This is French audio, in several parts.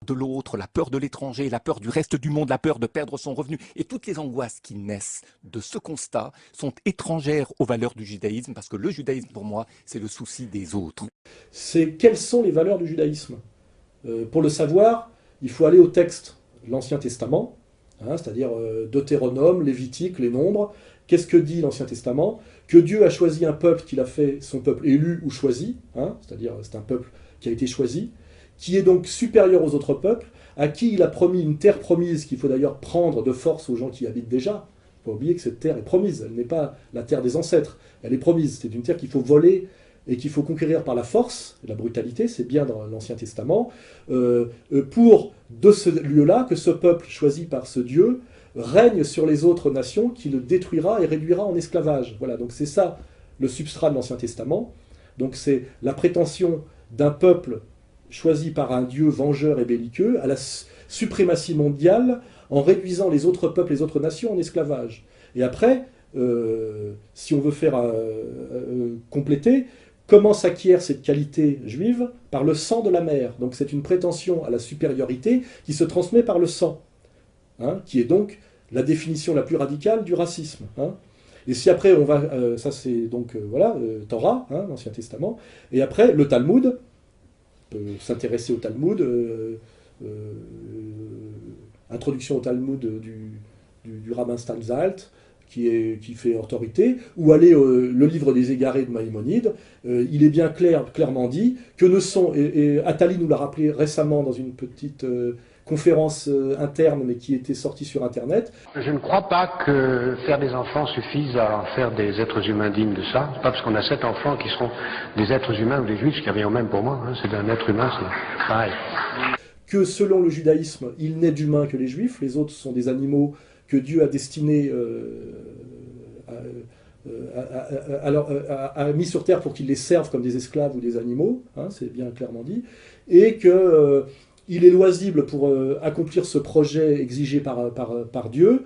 de l'autre, la peur de l'étranger, la peur du reste du monde, la peur de perdre son revenu, et toutes les angoisses qui naissent de ce constat sont étrangères aux valeurs du judaïsme, parce que le judaïsme, pour moi, c'est le souci des autres. C'est quelles sont les valeurs du judaïsme. Pour le savoir, il faut aller au texte, l'Ancien Testament, hein, c'est-à-dire Deutéronome, Lévitique, les Nombres. Qu'est-ce que dit l'Ancien Testament? Que Dieu a choisi un peuple qu'il a fait son peuple élu ou choisi, hein, c'est-à-dire c'est un peuple qui a été choisi, qui est donc supérieur aux autres peuples, à qui il a promis une terre promise qu'il faut d'ailleurs prendre de force aux gens qui y habitent déjà. Il ne faut pas oublier que cette terre est promise, elle n'est pas la terre des ancêtres, elle est promise. C'est une terre qu'il faut voler et qu'il faut conquérir par la force, la brutalité, c'est bien dans l'Ancien Testament, pour de ce lieu-là que ce peuple choisi par ce Dieu règne sur les autres nations, qui le détruira et réduira en esclavage. Voilà, donc c'est ça le substrat de l'Ancien Testament. Donc c'est la prétention d'un peuple choisi par un Dieu vengeur et belliqueux à la suprématie mondiale en réduisant les autres peuples, les autres nations en esclavage. Et après, si on veut faire compléter, comment s'acquiert cette qualité juive? Par le sang de la mère. Donc c'est une prétention à la supériorité qui se transmet par le sang, hein, qui est donc la définition la plus radicale du racisme. Hein. Et si après on va, ça c'est donc voilà, Torah, hein, l'Ancien Testament, et après le Talmud, on peut s'intéresser au Talmud, introduction au Talmud du rabbin Stanzalt, qui fait autorité, ou aller le livre des égarés de Maïmonide, il est bien clairement dit que ne sont, et Attali nous l'a rappelé récemment dans une petite conférence interne, mais qui était sortie sur Internet. Je ne crois pas que faire des enfants suffise à en faire des êtres humains dignes de ça. C'est pas parce qu'on a 7 enfants qui seront des êtres humains ou des juifs, ce qui revient au même pour moi. Hein. C'est un être humain, c'est pareil. Que selon le judaïsme, il n'est d'humains que les juifs, les autres sont des animaux que Dieu a destinés a mis sur terre pour qu'ils les servent comme des esclaves ou des animaux, hein, c'est bien clairement dit, et que il est loisible pour accomplir ce projet exigé par Dieu,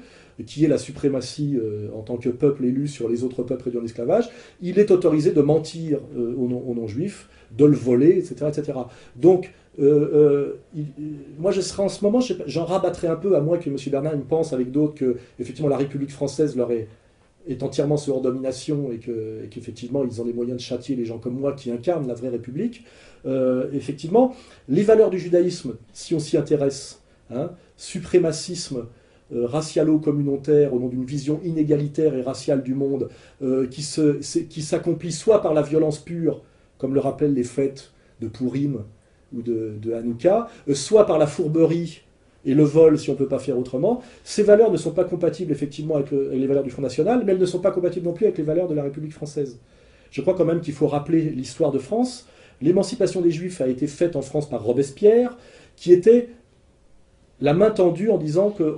qui est la suprématie en tant que peuple élu sur les autres peuples réduits en esclavage, il est autorisé de mentir aux non-juifs, de le voler, etc. etc. Donc, moi je serais en ce moment, j'en rabattrais un peu, à moins que M. Bernard me pense avec d'autres que effectivement la République française leur est entièrement sous leur domination et qu'effectivement ils ont les moyens de châtier les gens comme moi qui incarnent la vraie République. Effectivement, les valeurs du judaïsme, si on s'y intéresse, hein, suprémacisme racialo-communautaire au nom d'une vision inégalitaire et raciale du monde, qui s'accomplit soit par la violence pure, comme le rappellent les fêtes de Pourim ou de Hanouka, soit par la fourberie et le vol, si on ne peut pas faire autrement. Ces valeurs ne sont pas compatibles effectivement avec les valeurs du Front National, mais elles ne sont pas compatibles non plus avec les valeurs de la République française. Je crois quand même qu'il faut rappeler l'histoire de France. L'émancipation des Juifs a été faite en France par Robespierre, qui était la main tendue en disant que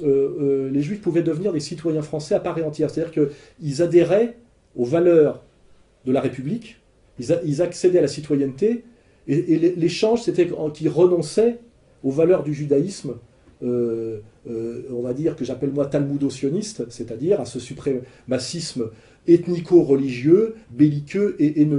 les Juifs pouvaient devenir des citoyens français à part entière. C'est-à-dire qu'ils adhéraient aux valeurs de la République, ils accédaient à la citoyenneté, et l'échange, c'était qu'ils renonçaient aux valeurs du judaïsme, on va dire que j'appelle moi talmudo-sioniste, c'est-à-dire à ce suprémacisme ethnico-religieux, belliqueux et haineux.